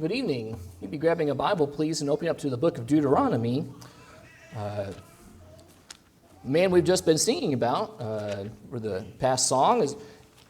Good evening. You'd be grabbing a Bible, please, and opening up to the book of Deuteronomy. The man we've just been singing about for the past song is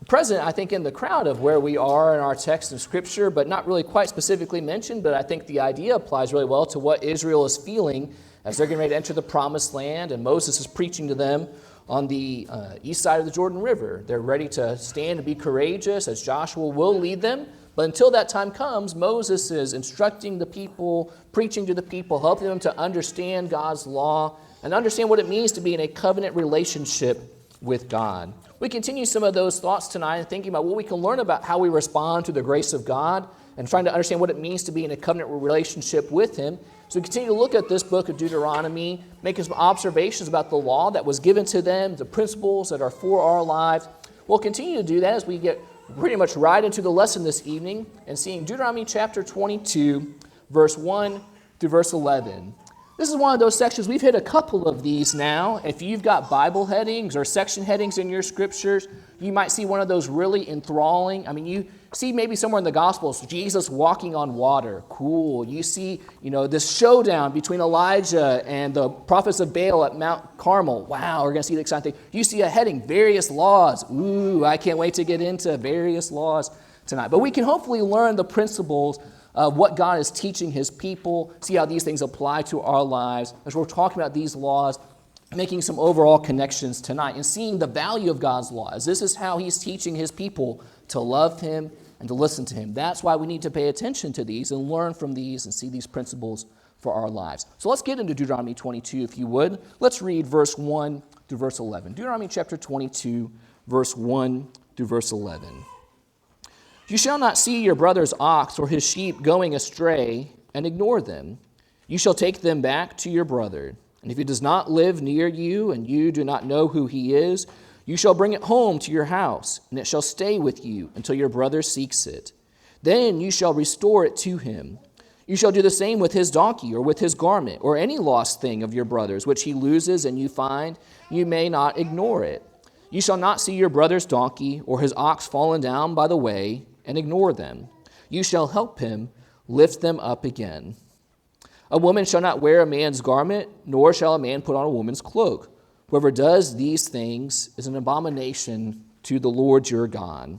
present, I think, in the crowd of where we are in our text of Scripture, but not really quite specifically mentioned. But I think the idea applies really well to what Israel is feeling as they're getting ready to enter the Promised Land, and Moses is preaching to them on the east side of the Jordan River. They're ready to stand and be courageous as Joshua will lead them. But until that time comes, Moses is instructing the people, preaching to the people, helping them to understand God's law and understand what it means to be in a covenant relationship with God. We continue some of those thoughts tonight and thinking about what we can learn about how we respond to the grace of God and trying to understand what it means to be in a covenant relationship with Him. So we continue to look at this book of Deuteronomy, making some observations about the law that was given to them, the principles that are for our lives. We'll continue to do that as we get pretty much right into the lesson this evening and seeing Deuteronomy chapter 22, verse 1 through verse 11. This is one of those sections, we've hit a couple of these now. If you've got Bible headings or section headings in your scriptures, you might see one of those really enthralling. I mean, you see maybe somewhere in the Gospels, Jesus walking on water. Cool. You see, this showdown between Elijah and the prophets of Baal at Mount Carmel. Wow, we're going to see the exciting thing. You see a heading, various laws. Ooh, I can't wait to get into various laws tonight. But we can hopefully learn the principles of what God is teaching His people, see how these things apply to our lives as we're talking about these laws, making some overall connections tonight and seeing the value of God's laws. This is how He's teaching His people to love Him and to listen to Him. That's why we need to pay attention to these and learn from these and see these principles for our lives. So let's get into Deuteronomy 22, if you would. Let's read verse 1 through verse 11. Deuteronomy chapter 22, verse 1 through verse 11. You shall not see your brother's ox or his sheep going astray and ignore them. You shall take them back to your brother. And if he does not live near you and you do not know who he is, you shall bring it home to your house, and it shall stay with you until your brother seeks it. Then you shall restore it to him. You shall do the same with his donkey or with his garment or any lost thing of your brother's, which he loses and you find. You may not ignore it. You shall not see your brother's donkey or his ox fallen down by the way and ignore them. You shall help him lift them up again. A woman shall not wear a man's garment, nor shall a man put on a woman's cloak. Whoever does these things is an abomination to the Lord your God.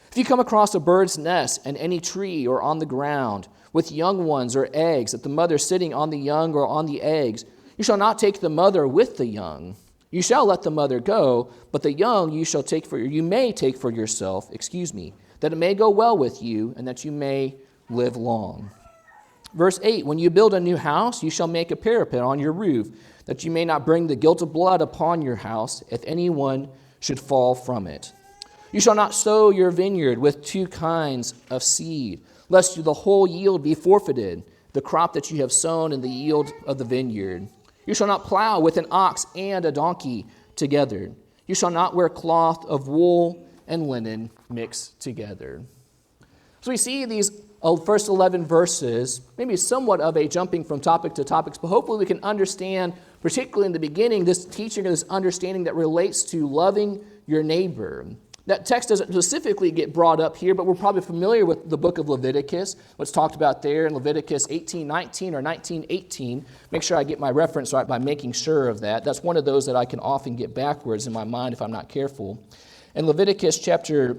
If you come across a bird's nest in any tree or on the ground with young ones or eggs, that the mother sitting on the young or on the eggs, you shall not take the mother with the young. You shall let the mother go, but the young you may take for yourself, that it may go well with you and that you may live long. Verse 8, when you build a new house, you shall make a parapet on your roof, that you may not bring the guilt of blood upon your house if anyone should fall from it. You shall not sow your vineyard with two kinds of seed, lest the whole yield be forfeited, the crop that you have sown and the yield of the vineyard. You shall not plow with an ox and a donkey together. You shall not wear cloth of wool and linen mixed together. So we see these first 11 verses, maybe somewhat of a jumping from topic to topics, but hopefully we can understand, particularly in the beginning, this teaching or this understanding that relates to loving your neighbor. That text doesn't specifically get brought up here, but we're probably familiar with the book of Leviticus, what's talked about there in Leviticus 18:19 or 19:18. Make sure I get my reference right by making sure of that. That's one of those that I can often get backwards in my mind if I'm not careful. In Leviticus chapter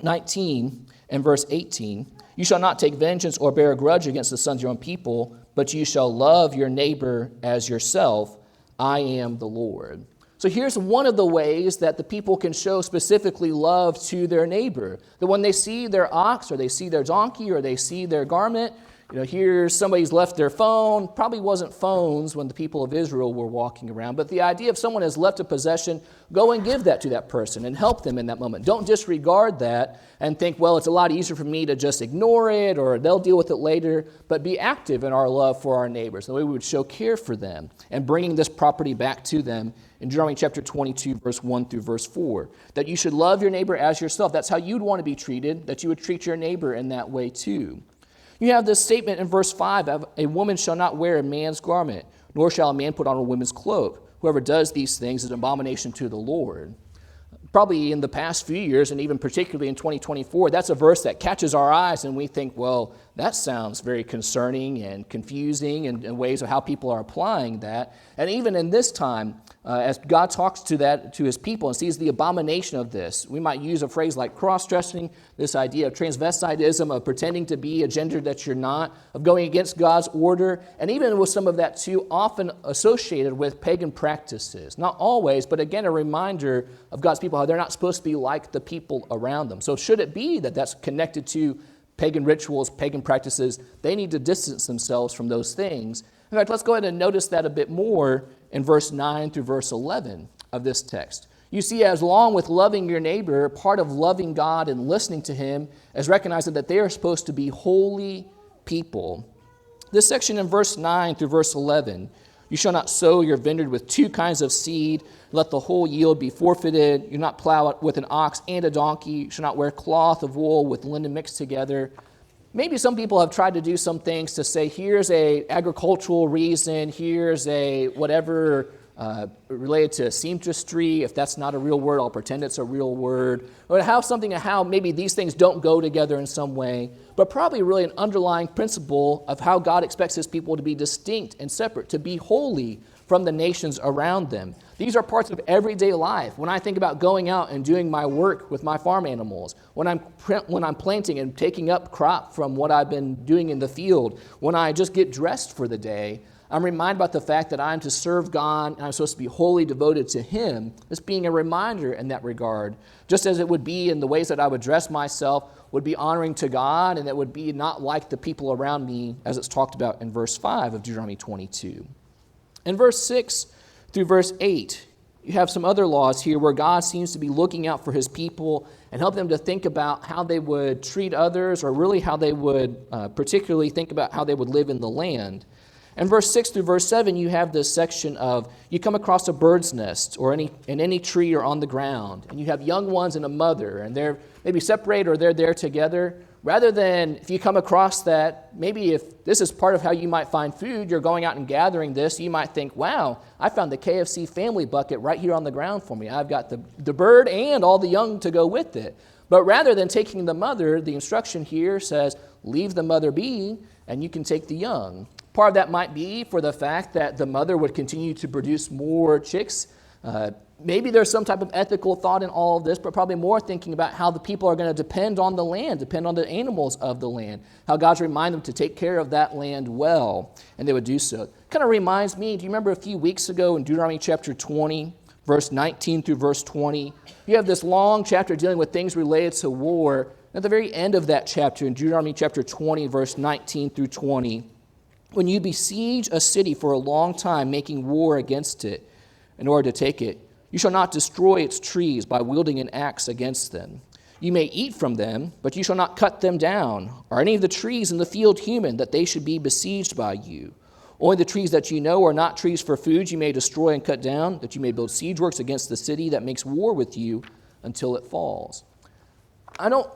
19 and verse 18, you shall not take vengeance or bear a grudge against the sons of your own people, but you shall love your neighbor as yourself. I am the Lord. So here's one of the ways that the people can show specifically love to their neighbor. That when they see their ox or they see their donkey or they see their garment, here's somebody's left their phone. Probably wasn't phones when the people of Israel were walking around, but the idea of someone has left a possession, go and give that to that person and help them in that moment. Don't disregard that and think, well, it's a lot easier for me to just ignore it or they'll deal with it later, but be active in our love for our neighbors. The way we would show care for them and bringing this property back to them in Deuteronomy chapter 22, verse 1 through verse 4, that you should love your neighbor as yourself. That's how you'd want to be treated, that you would treat your neighbor in that way too. You have this statement in verse 5, a woman shall not wear a man's garment, nor shall a man put on a woman's cloak. Whoever does these things is an abomination to the Lord. Probably in the past few years, and even particularly in 2024, that's a verse that catches our eyes and we think, well, That sounds very concerning and confusing in ways of how people are applying that. And even in this time, as God talks to his people and sees the abomination of this, we might use a phrase like cross-dressing, this idea of transvestitism, of pretending to be a gender that you're not, of going against God's order, and even with some of that too often associated with pagan practices. Not always, but again, a reminder of God's people, how they're not supposed to be like the people around them. So should it be that that's connected to pagan rituals, pagan practices, they need to distance themselves from those things. In fact, let's go ahead and notice that a bit more in verse 9 through verse 11 of this text. You see, as long with loving your neighbor, part of loving God and listening to him is recognizing that they are supposed to be holy people. This section in verse 9 through verse 11, you shall not sow your vineyard with two kinds of seed. Let the whole yield be forfeited. You not plow it with an ox and a donkey. You shall not wear cloth of wool with linen mixed together. Maybe some people have tried to do some things to say, here's a agricultural reason, here's a whatever related to seamstressry. If that's not a real word, I'll pretend it's a real word. Or have something of how maybe these things don't go together in some way, but probably really an underlying principle of how God expects his people to be distinct and separate, to be holy from the nations around them. These are parts of everyday life. When I think about going out and doing my work with my farm animals, when I'm planting and taking up crop from what I've been doing in the field, when I just get dressed for the day, I'm reminded about the fact that I'm to serve God and I'm supposed to be wholly devoted to him. This being a reminder in that regard, just as it would be in the ways that I would dress myself, would be honoring to God, and it would be not like the people around me, as it's talked about in verse 5 of Deuteronomy 22. In verse 6 through verse 8, you have some other laws here where God seems to be looking out for his people and help them to think about how they would treat others, or really how they would particularly think about how they would live in the land. In verse 6 through verse 7, you have this section of you come across a bird's nest or in any tree or on the ground, and you have young ones and a mother, and they're maybe separated or they're there together. Rather than, if you come across that, maybe if this is part of how you might find food, you're going out and gathering this, you might think, wow, I found the KFC family bucket right here on the ground for me. I've got the bird and all the young to go with it. But rather than taking the mother, the instruction here says, leave the mother be, and you can take the young. Part of that might be for the fact that the mother would continue to produce more chicks. Maybe there's some type of ethical thought in all of this, but probably more thinking about how the people are going to depend on the land, depend on the animals of the land, how God's remind them to take care of that land well, and they would do so. Kind of reminds me, do you remember a few weeks ago in Deuteronomy chapter 20, verse 19 through verse 20, you have this long chapter dealing with things related to war. At the very end of that chapter, in Deuteronomy chapter 20, verse 19 through 20, when you besiege a city for a long time, making war against it in order to take it, you shall not destroy its trees by wielding an axe against them. You may eat from them, but you shall not cut them down, or any of the trees in the field human, that they should be besieged by you. Only the trees that you know are not trees for food you may destroy and cut down, that you may build siege works against the city that makes war with you until it falls. I don't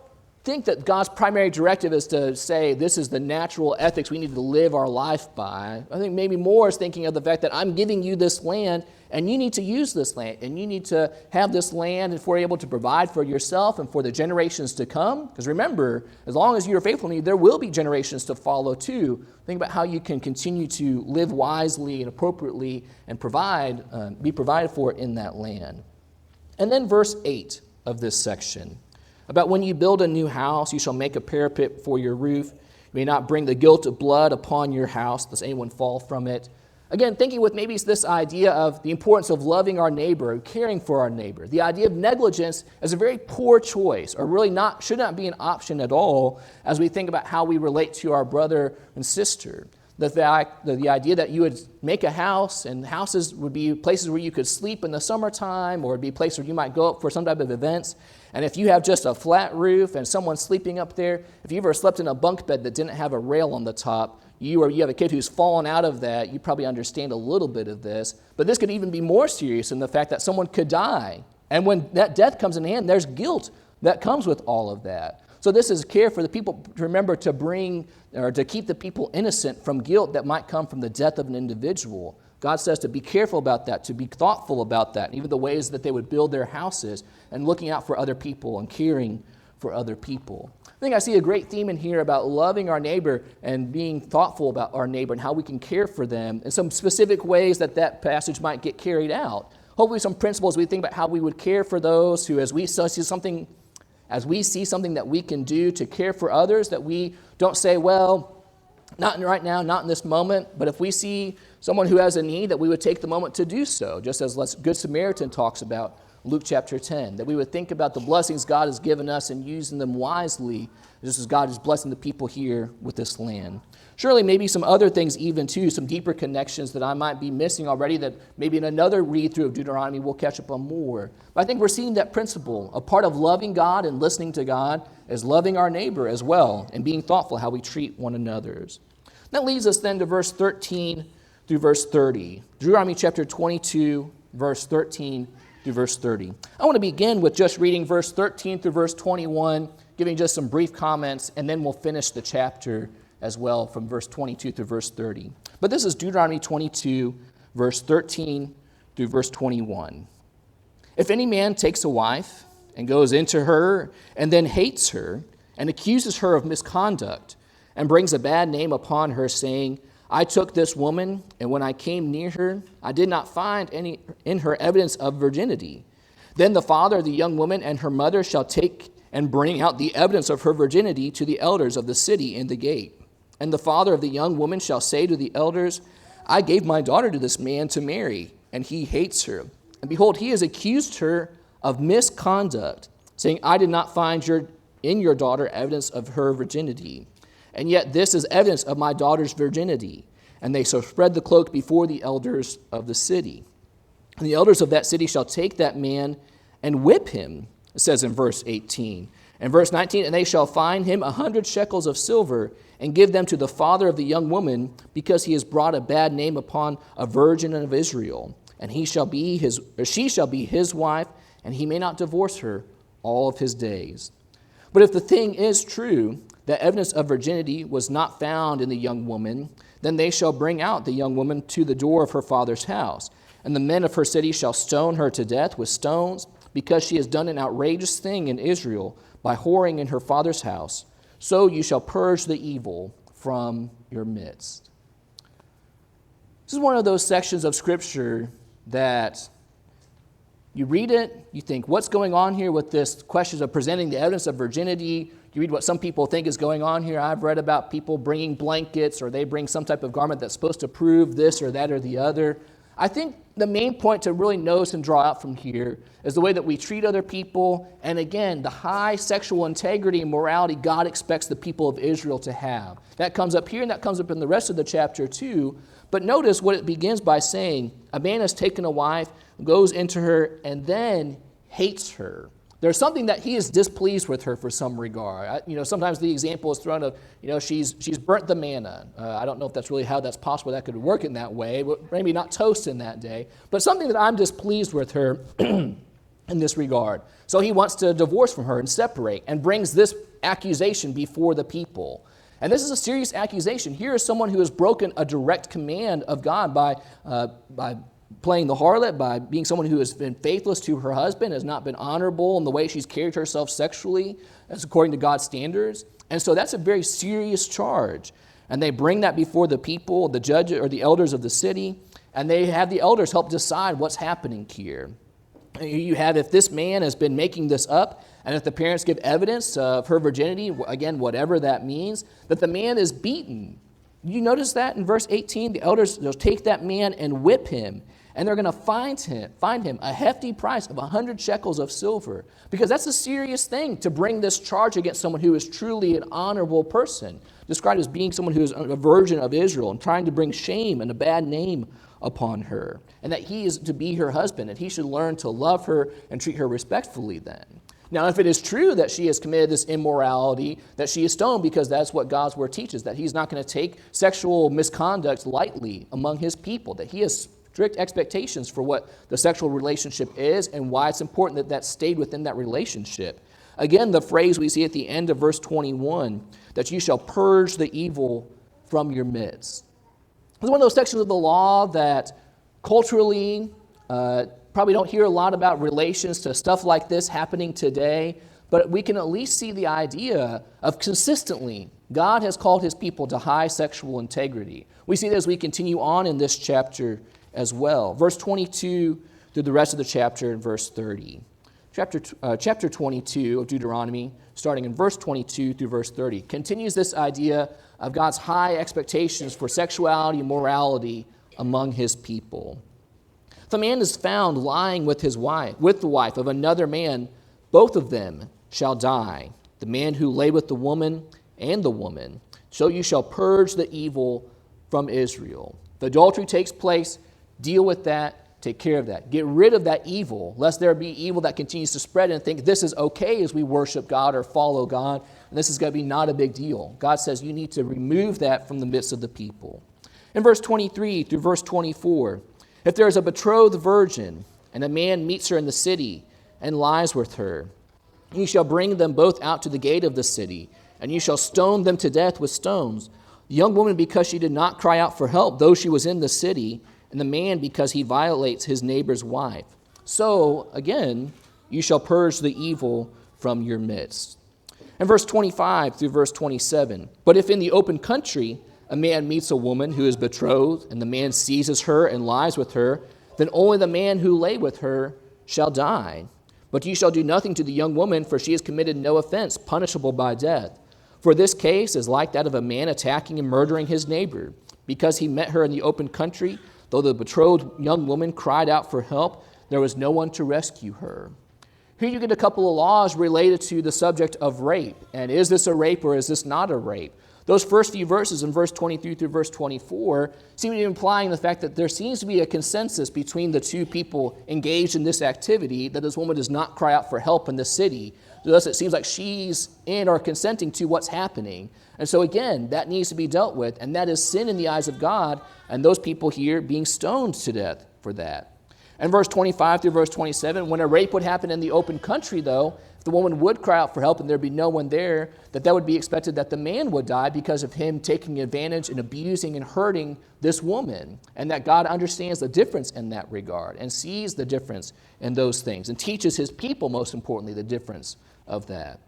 think that God's primary directive is to say this is the natural ethics we need to live our life by. I think maybe more is thinking of the fact that I'm giving you this land and you need to use this land and you need to have this land and for able to provide for yourself and for the generations to come. Because remember, as long as you're faithful to me, there will be generations to follow too. Think about how you can continue to live wisely and appropriately and be provided for in that land. And then verse 8 of this section. About when you build a new house, you shall make a parapet for your roof. You may not bring the guilt of blood upon your house, lest anyone fall from it. Again, thinking with maybe this idea of the importance of loving our neighbor, caring for our neighbor. The idea of negligence is a very poor choice, or really should not be an option at all as we think about how we relate to our brother and sister. The idea that you would make a house, and houses would be places where you could sleep in the summertime, or it'd be places where you might go up for some type of events. And if you have just a flat roof and someone's sleeping up there, if you ever slept in a bunk bed that didn't have a rail on the top, you have a kid who's fallen out of that, you probably understand a little bit of this. But this could even be more serious in the fact that someone could die. And when that death comes in hand, there's guilt that comes with all of that. So this is care for the people to remember to bring or to keep the people innocent from guilt that might come from the death of an individual. God says to be careful about that, to be thoughtful about that, even the ways that they would build their houses and looking out for other people and caring for other people. I think I see a great theme in here about loving our neighbor and being thoughtful about our neighbor and how we can care for them, and some specific ways that passage might get carried out. Hopefully some principles we think about how we would care for those who, as we see something that we can do to care for others, that we don't say, well, not right now, not in this moment, but if we see someone who has a need, that we would take the moment to do so, just as Good Samaritan talks about Luke chapter 10, that we would think about the blessings God has given us and using them wisely, just as God is blessing the people here with this land. Surely maybe some other things even too, some deeper connections that I might be missing already, that maybe in another read through of Deuteronomy we'll catch up on more. But I think we're seeing that principle. A part of loving God and listening to God is loving our neighbor as well and being thoughtful how we treat one another. That leads us then to verse 13 through verse 30. Deuteronomy chapter 22, verse 13 through verse 30. I want to begin with just reading verse 13 through verse 21, giving just some brief comments, and then we'll finish the chapter as well from verse 22 through verse 30. But this is Deuteronomy 22, verse 13 through verse 21. If any man takes a wife and goes into her and then hates her and accuses her of misconduct and brings a bad name upon her, saying, I took this woman, and when I came near her, I did not find any in her evidence of virginity. Then the father of the young woman and her mother shall take and bring out the evidence of her virginity to the elders of the city in the gate. And the father of the young woman shall say to the elders, I gave my daughter to this man to marry, and he hates her. And behold, he has accused her of misconduct, saying, I did not find in your daughter evidence of her virginity. And yet this is evidence of my daughter's virginity. And they shall spread the cloak before the elders of the city. And the elders of that city shall take that man and whip him, it says in verse 18. And verse 19, and they shall fine him 100 shekels of silver and give them to the father of the young woman, because he has brought a bad name upon a virgin of Israel. And she shall be his wife, and he may not divorce her all of his days. But if the thing is true, that evidence of virginity was not found in the young woman, then they shall bring out the young woman to the door of her father's house. And the men of her city shall stone her to death with stones, because she has done an outrageous thing in Israel by whoring in her father's house. So you shall purge the evil from your midst. This is one of those sections of Scripture that you read it, you think, what's going on here with this question of presenting the evidence of virginity? You read what some people think is going on here. I've read about people bringing blankets, or they bring some type of garment that's supposed to prove this or that or the other. I think the main point to really notice and draw out from here is the way that we treat other people, and again, the high sexual integrity and morality God expects the people of Israel to have. That comes up here, and that comes up in the rest of the chapter too. But notice what it begins by saying: a man has taken a wife, goes into her, and then hates her. There's something that he is displeased with her for some regard. Sometimes the example is thrown of, she's burnt the manna. I don't know if that's really how that's possible. That could work in that way. Maybe not toast in that day. But something that I'm displeased with her in this regard. So he wants to divorce from her and separate, and brings this accusation before the people. And this is a serious accusation. Here is someone who has broken a direct command of God by playing the harlot, by being someone who has been faithless to her husband, has not been honorable in the way she's carried herself sexually, as according to God's standards. And so that's a very serious charge. And they bring that before the people, the judge or the elders of the city, and they have the elders help decide what's happening here. You have, if this man has been making this up, and if the parents give evidence of her virginity, again, whatever that means, that the man is beaten. You notice that in verse 18, the elders will take that man and whip him. And they're going to find him a hefty price of 100 shekels of silver, because that's a serious thing to bring this charge against someone who is truly an honorable person, described as being someone who is a virgin of Israel and trying to bring shame and a bad name upon her, and that he is to be her husband, and he should learn to love her and treat her respectfully then. Now, if it is true that she has committed this immorality, that she is stoned, because that's what God's word teaches, that he's not going to take sexual misconduct lightly among his people, that he has strict expectations for what the sexual relationship is and why it's important that that stayed within that relationship. Again, the phrase we see at the end of verse 21, that you shall purge the evil from your midst. It's one of those sections of the law that culturally probably don't hear a lot about relations to stuff like this happening today. but we can at least see the idea of consistently, God has called his people to high sexual integrity. We see that as we continue on in this chapter as well. Verse 22 through the rest of the chapter and verse 30. Chapter 22 of Deuteronomy, starting in verse 22 through verse 30, continues this idea of God's high expectations for sexuality and morality among his people. If a man is found lying with the wife of another man, both of them shall die, the man who lay with the woman and the woman. So you shall purge the evil from Israel. If adultery takes place, deal with that. Take care of that. Get rid of that evil, lest there be evil that continues to spread and think this is okay as we worship God or follow God, and this is going to be not a big deal. God says you need to remove that from the midst of the people. In verse 23 through verse 24, if there is a betrothed virgin and a man meets her in the city and lies with her, you shall bring them both out to the gate of the city, and you shall stone them to death with stones. The young woman because she did not cry out for help, though she was in the city, and the man because he violates his neighbor's wife. So, again, you shall purge the evil from your midst. In verse 25 through verse 27, but if in the open country a man meets a woman who is betrothed, and the man seizes her and lies with her, then only the man who lay with her shall die. But you shall do nothing to the young woman, for she has committed no offense, punishable by death. For this case is like that of a man attacking and murdering his neighbor, because he met her in the open country. Though the betrothed young woman cried out for help, there was no one to rescue her. Here you get a couple of laws related to the subject of rape. And is this a rape or is this not a rape? Those first few verses in verse 23 through verse 24 seem to be implying the fact that there seems to be a consensus between the two people engaged in this activity, that this woman does not cry out for help in the city. Thus, it seems like she's in or consenting to what's happening. And so again, that needs to be dealt with, and that is sin in the eyes of God, and those people here being stoned to death for that. And verse 25 through verse 27, when a rape would happen in the open country, though, if the woman would cry out for help and there'd be no one there, that would be expected that the man would die because of him taking advantage and abusing and hurting this woman, and that God understands the difference in that regard and sees the difference in those things and teaches his people, most importantly, the difference of that.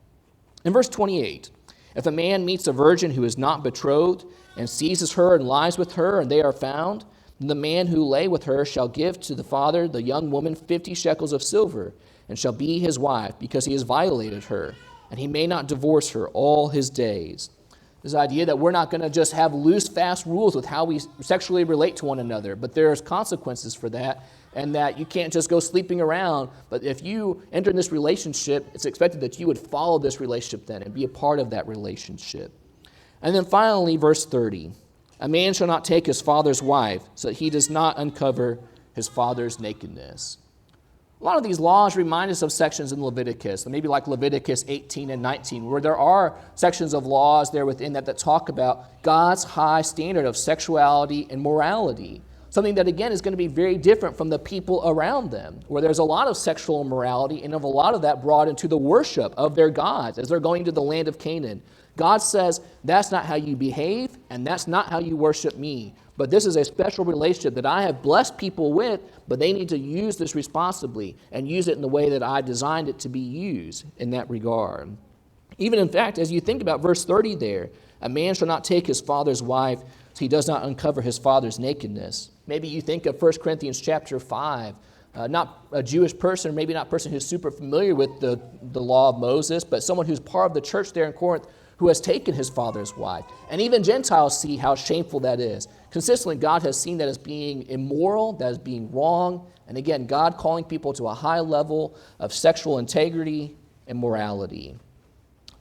In verse 28, if a man meets a virgin who is not betrothed and seizes her and lies with her, and they are found, then the man who lay with her shall give to the father the young woman 50 shekels of silver, and shall be his wife, because he has violated her, and he may not divorce her all his days. This idea that we're not going to just have loose, fast rules with how we sexually relate to one another, but there's consequences for that, and that you can't just go sleeping around. But if you enter in this relationship, it's expected that you would follow this relationship then and be a part of that relationship. And then finally, verse 30, a man shall not take his father's wife, so that he does not uncover his father's nakedness. A lot of these laws remind us of sections in Leviticus, maybe like Leviticus 18 and 19, where there are sections of laws there within that talk about God's high standard of sexuality and morality. Something that, again, is going to be very different from the people around them, where there's a lot of sexual immorality and of a lot of that brought into the worship of their gods as they're going to the land of Canaan. God says, that's not how you behave, and that's not how you worship me. But this is a special relationship that I have blessed people with, but they need to use this responsibly and use it in the way that I designed it to be used in that regard. Even in fact, as you think about verse 30 there, a man shall not take his father's wife, so he does not uncover his father's nakedness. Maybe you think of 1 Corinthians chapter 5, not a Jewish person, maybe not a person who's super familiar with the law of Moses, but someone who's part of the church there in Corinth who has taken his father's wife. And even Gentiles see how shameful that is. Consistently, God has seen that as being immoral, that as being wrong. And again, God calling people to a high level of sexual integrity and morality.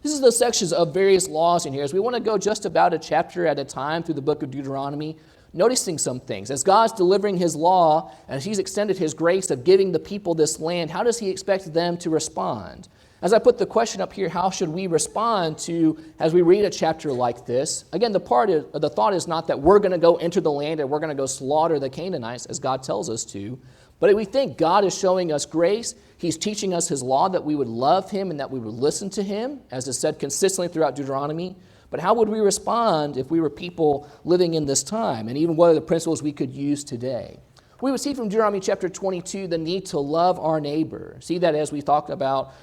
This is the sections of various laws in here. As we want to go just about a chapter at a time through the book of Deuteronomy, noticing some things. As God's delivering his law, as he's extended his grace of giving the people this land, how does he expect them to respond? As I put the question up here, how should we respond to, as we read a chapter like this? Again, the thought is not that we're going to go enter the land and we're going to go slaughter the Canaanites, as God tells us to. But we think God is showing us grace. He's teaching us his law, that we would love him and that we would listen to him, as is said consistently throughout Deuteronomy. But how would we respond if we were people living in this time? And even what are the principles we could use today? we would see from Deuteronomy chapter 22 the need to love our neighbor. See that as we talked about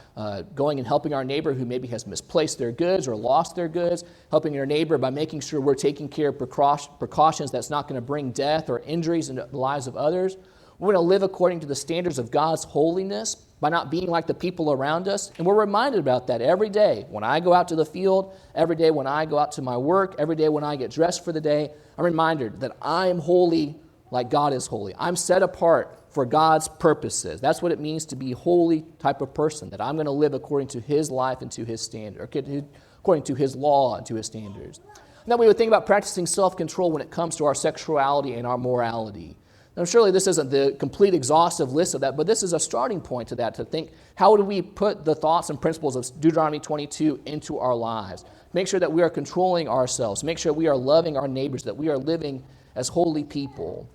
going and helping our neighbor who maybe has misplaced their goods or lost their goods, helping our neighbor by making sure we're taking care of precautions that's not going to bring death or injuries into the lives of others. We're going to live according to the standards of God's holiness by not being like the people around us. And we're reminded about that every day when I go out to the field, every day when I go out to my work, every day when I get dressed for the day. I'm reminded that I am holy like God is holy. I'm set apart for God's purposes. That's what it means to be a holy type of person, that I'm going to live according to his life and to his standard, according to his law and to his standards. And then we would think about practicing self-control when it comes to our sexuality and our morality. Now, surely this isn't the complete exhaustive list of that, but this is a starting point to that, to think, how do we put the thoughts and principles of Deuteronomy 22 into our lives? Make sure that we are controlling ourselves. Make sure we are loving our neighbors, that we are living as holy people.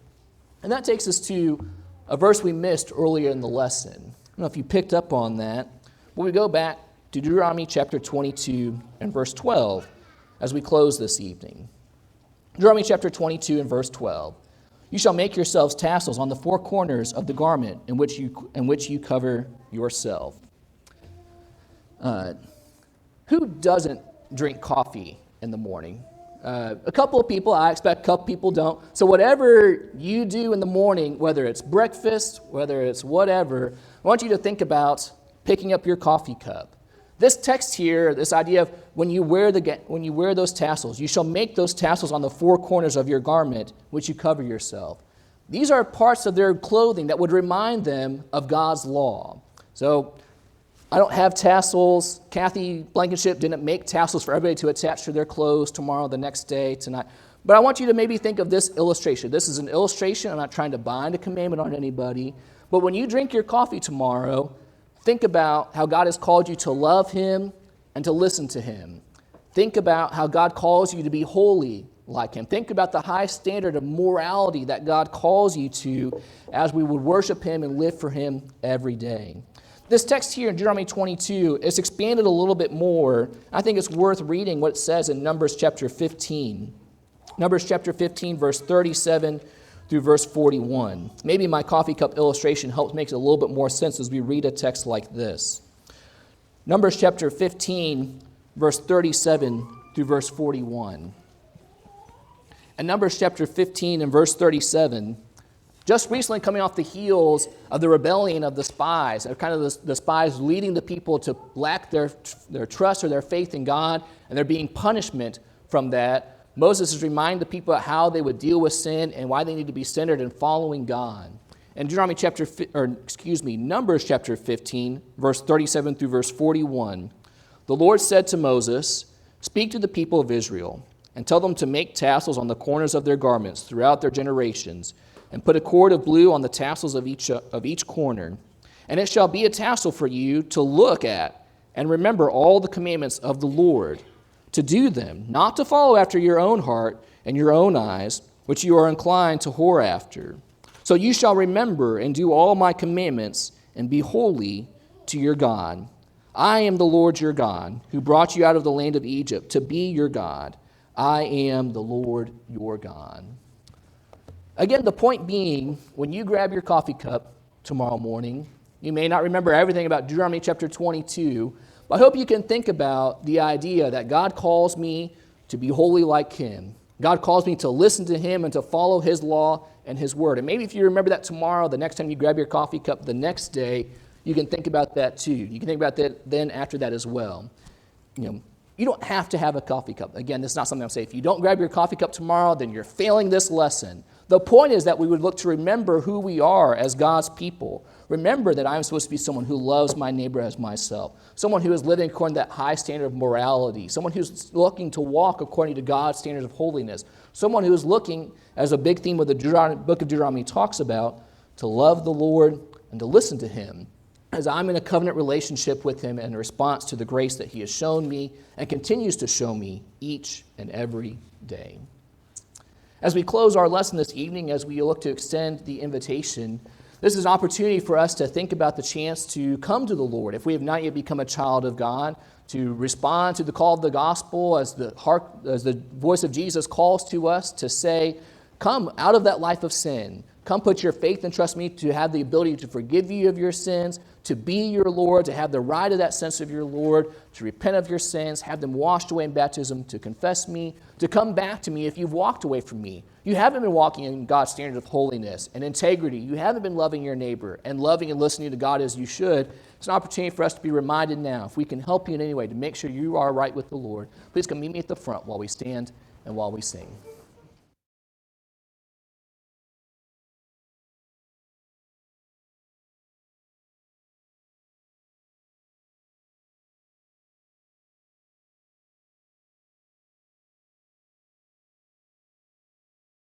And that takes us to a verse we missed earlier in the lesson. I don't know if you picked up on that, but we go back to Deuteronomy chapter 22 and verse 12 as we close this evening. Deuteronomy chapter 22 and verse 12. You shall make yourselves tassels on the four corners of the garment in which you cover yourself. Who doesn't drink coffee in the morning? A couple of people, I expect a couple people don't. So whatever you do in the morning, whether it's breakfast, whether it's whatever, I want you to think about picking up your coffee cup. This text here, this idea of when you wear those tassels, you shall make those tassels on the four corners of your garment, which you cover yourself. These are parts of their clothing that would remind them of God's law. So I don't have tassels. Kathy Blankenship didn't make tassels for everybody to attach to their clothes tomorrow, the next day, tonight. But I want you to maybe think of this illustration. This is an illustration. I'm not trying to bind a commandment on anybody. But when you drink your coffee tomorrow, think about how God has called you to love him and to listen to him. Think about how God calls you to be holy like him. Think about the high standard of morality that God calls you to as we would worship him and live for him every day. This text here in Deuteronomy 22 is expanded a little bit more. I think it's worth reading what it says in Numbers chapter 15. Numbers chapter 15, verse 37 through verse 41. Maybe my coffee cup illustration helps make a little bit more sense as we read a text like this. Numbers chapter 15, verse 37 through verse 41. And Numbers chapter 15 and verse 37, just recently coming off the heels of the rebellion of the spies, kind of the spies leading the people to lack their trust or their faith in God, and there being punishment from that, Moses is reminding the people how they would deal with sin and why they need to be centered in following God. In Numbers chapter 15, verse 37 through verse 41, the Lord said to Moses, "Speak to the people of Israel, and tell them to make tassels on the corners of their garments throughout their generations, and put a cord of blue on the tassels of each corner. And it shall be a tassel for you to look at and remember all the commandments of the Lord, to do them, not to follow after your own heart and your own eyes, which you are inclined to whore after. So you shall remember and do all my commandments and be holy to your God. I am the Lord your God, who brought you out of the land of Egypt to be your God. I am the Lord your God." Again, the point being, when you grab your coffee cup tomorrow morning, you may not remember everything about Deuteronomy chapter 22, but I hope you can think about the idea that God calls me to be holy like him. God calls me to listen to him and to follow his law and his word. And maybe if you remember that tomorrow, the next time you grab your coffee cup the next day, you can think about that too. You can think about that then after that as well. You don't have to have a coffee cup. Again, this is not something I'm saying. If you don't grab your coffee cup tomorrow, then you're failing this lesson. The point is that we would look to remember who we are as God's people. Remember that I'm supposed to be someone who loves my neighbor as myself, someone who is living according to that high standard of morality, someone who's looking to walk according to God's standards of holiness, someone who is looking, as a big theme of the book of Deuteronomy talks about, to love the Lord and to listen to him, as I'm in a covenant relationship with him in response to the grace that he has shown me and continues to show me each and every day. As we close our lesson this evening, as we look to extend the invitation, this is an opportunity for us to think about the chance to come to the Lord. If we have not yet become a child of God, to respond to the call of the gospel as the voice of Jesus calls to us to say, come out of that life of sin. Come put your faith and trust me to have the ability to forgive you of your sins, to be your Lord, to have the right of that sense of your Lord, to repent of your sins, have them washed away in baptism, to confess me, to come back to me if you've walked away from me. You haven't been walking in God's standard of holiness and integrity. You haven't been loving your neighbor and loving and listening to God as you should. It's an opportunity for us to be reminded now. If we can help you in any way to make sure you are right with the Lord, please come meet me at the front while we stand and while we sing.